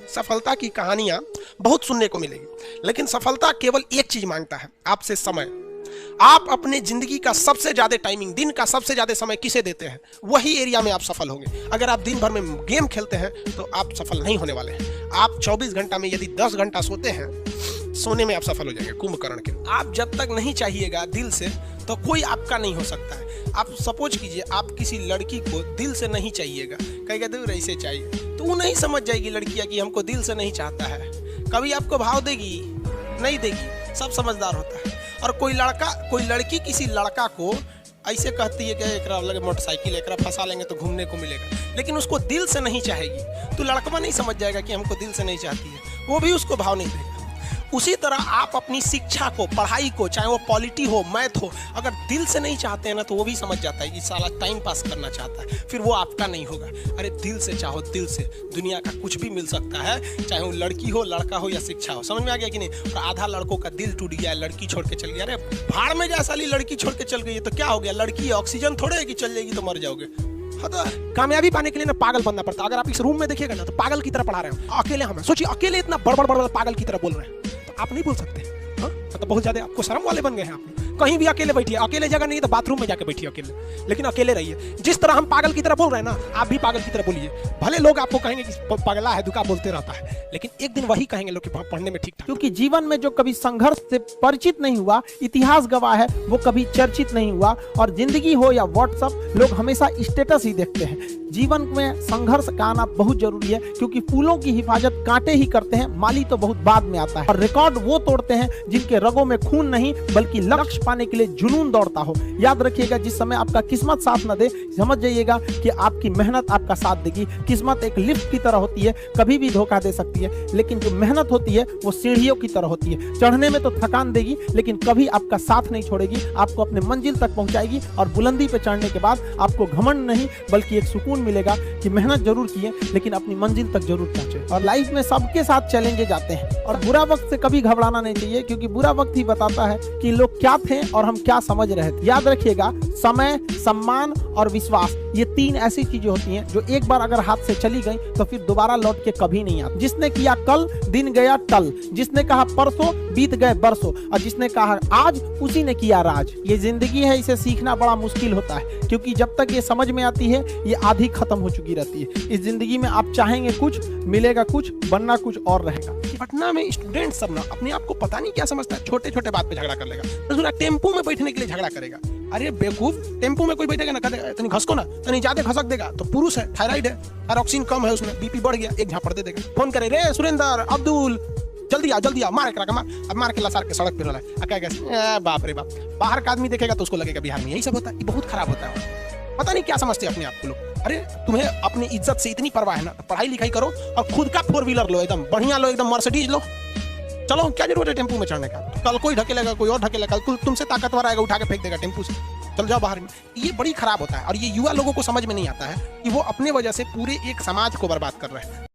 सफलता की कहानियां बहुत सुनने को मिलेगी, लेकिन सफलता केवल एक चीज मांगता है, आपसे समय। आप अपने जिंदगी का सबसे ज्यादा टाइमिंग, दिन का सबसे ज्यादा समय किसे देते हैं, वही एरिया में आप सफल होंगे। अगर आप दिन भर में गेम खेलते हैं तो आप सफल नहीं होने वाले हैं। आप 24 घंटा में यदि 10 घंटा सोते हैं, सोने में आप सफल हो जाएंगे कुंभकर्ण के। आप जब तक नहीं चाहिएगा दिल से, तो कोई आपका नहीं हो सकता है। आप सपोज कीजिए, आप किसी लड़की को दिल से नहीं चाहिएगा, कहेगा दूर ऐसे चाहिए, तो वो नहीं समझ जाएगी लड़कियां कि हमको दिल से नहीं चाहता है। कभी आपको भाव देगी? नहीं देगी। सब समझदार होता है। और कोई लड़की किसी लड़का को ऐसे कहती है कि एकरा लगे मोटरसाइकिल, एकरा फंसा लेंगे तो घूमने को मिलेगा, लेकिन उसको दिल से नहीं चाहेगी, तो लड़का नहीं समझ जाएगा कि हमको दिल से नहीं चाहती है, वो भी उसको भाव नहीं देगा। उसी तरह आप अपनी शिक्षा को, पढ़ाई को, चाहे वो पॉलिटी हो, मैथ हो, अगर दिल से नहीं चाहते हैं ना, तो वो भी समझ जाता है कि साला टाइम पास करना चाहता है, फिर वो आपका नहीं होगा। अरे दिल से चाहो, दिल से दुनिया का कुछ भी मिल सकता है, चाहे वो लड़की हो, लड़का हो या शिक्षा हो। समझ में आ गया कि नहीं? और आधा लड़कों का दिल टूट गया, लड़की छोड़ के चल गया। अरे भाड़ में जा साली, लड़की छोड़ के चल गई है तो क्या हो गया? लड़की ऑक्सीजन थोड़े है कि चल जाएगी तो मर जाओगे। कामयाबी पाने के लिए ना पागल बनना पड़ता। अगर आप इस रूम में देखिएगा ना, तो पागल की तरह पढ़ा रहे हो अकेले। हमें सोचिए, अकेले इतना बड़ पागल की तरह बोल रहे हैं, तो आप नहीं बोल सकते। तो बहुत ज्यादा आपको शर्म वाले बन गए हैं। आप कहीं भी अकेले बैठिए, अकेले जगह नहीं तो बाथरूम में जाके बैठिए अकेले, लेकिन अकेले रहिए। जिस तरह हम पागल की तरह बोल रहे हैं ना, आप भी पागल की तरह बोलिए। भले लोग आपको कहेंगे कि पगला है, दुका बोलते रहता है, लेकिन एक दिन वही कहेंगे लोग कि पढ़ने में ठीक ठाक। क्योंकि जीवन में जो कभी संघर्ष से परिचित नहीं हुआ, इतिहास गवाह है, वो कभी चर्चित नहीं हुआ। और जिंदगी हो या व्हाट्सएप, लोग हमेशा स्टेटस ही देखते हैं। जीवन में संघर्ष का आना बहुत जरूरी है, क्योंकि फूलों की हिफाजत कांटे ही करते हैं, माली तो बहुत बाद में आता है। और रिकॉर्ड वो तोड़ते हैं जिनके रगों में खून नहीं, बल्कि लक्ष्य पाने के लिए जुनून दौड़ता हो। याद रखिएगा, जिस समय आपका किस्मत साथ न दे, समझ जाइएगा कि आपकी मेहनत आपका साथ देगी। किस्मत एक लिफ्ट की तरह होती है, कभी भी धोखा दे सकती है, लेकिन जो मेहनत होती है वो सीढ़ियों की तरह होती है। चढ़ने में तो थकान देगी, लेकिन कभी आपका साथ नहीं छोड़ेगी, आपको अपने मंजिल तक पहुंचाएगी। और बुलंदी पे चढ़ने के बाद आपको घमंड नहीं, बल्कि एक सुकून मिलेगा कि मेहनत जरूर किए, लेकिन अपनी मंजिल तक जरूर पहुंचे। और लाइफ में सबके साथ चैलेंजेस आते हैं, और बुरा वक्त से कभी घबराना नहीं चाहिए, क्योंकि बुरा वक्त ही बताता है कि लोग क्या थे और हम क्या समझ रहे थे। याद रखिएगा, समय, सम्मान और विश्वास, ये तीन ऐसी चीजें होती हैं जो एक बार अगर हाथ से चली गई तो फिर दोबारा लौट के कभी नहीं आती। जिसने किया कल, दिन गया टल। जिसने कहा परसों, बीत गए बरसों। और जिसने कहा आज, उसी ने किया राज। ये जिंदगी है, इसे सीखना बड़ा मुश्किल होता है, क्योंकि जब तक ये समझ में आती है, ये आधी खत्म हो चुकी रहती है। इस जिंदगी में आप चाहेंगे कुछ, मिलेगा कुछ, बनना कुछ और रहेगा। पटना में स्टूडेंट सब ना अपने आप को पता नहीं क्या समझता है, छोटे छोटे बात पे झगड़ा कर लेगा। तो टेम्पो में बैठने के लिए झगड़ा करेगा। अरे बेवकूफ, टेम्पो में कोई बैठेगा ना, तनी घसको ना, तनी ज्यादा घसक देगा तो पुरुष है, थायराइड है, थायरॉक्सिन कम है उसमें, बीपी बढ़ गया, एक झापड़ दे देगा। फोन करे, रे सुरेंद्र, अब्दुल, जल्दी आ, मार के रखा, अब मार के लसार के सड़क पे रहा है। बाप रे बाप, बाहर का आदमी देखेगा तो उसको लगेगा बिहार में यही सब होता है। ये बहुत खराब होता है। पता नहीं क्या समझते अपने आप को लोग। अरे तुम्हें अपनी इज्जत से इतनी परवाह है ना, तो पढ़ाई लिखाई करो और खुद का 4 व्हीलर लो, एकदम बढ़िया लो, एकदम मर्सिडीज लो। चलो, क्या जरूरत है टेम्पो में चढ़ने का? तो कल कोई ढकेलेगा, कोई और ढकेलेगा, तुमसे ताकतवर आएगा, उठा के फेंक देगा टेम्पो से। चल जाओ बाहर में। ये बड़ी खराब होता है, और ये युवा लोगों को समझ में नहीं आता है कि वो अपने वजह से पूरे एक समाज को बर्बाद कर रहे हैं।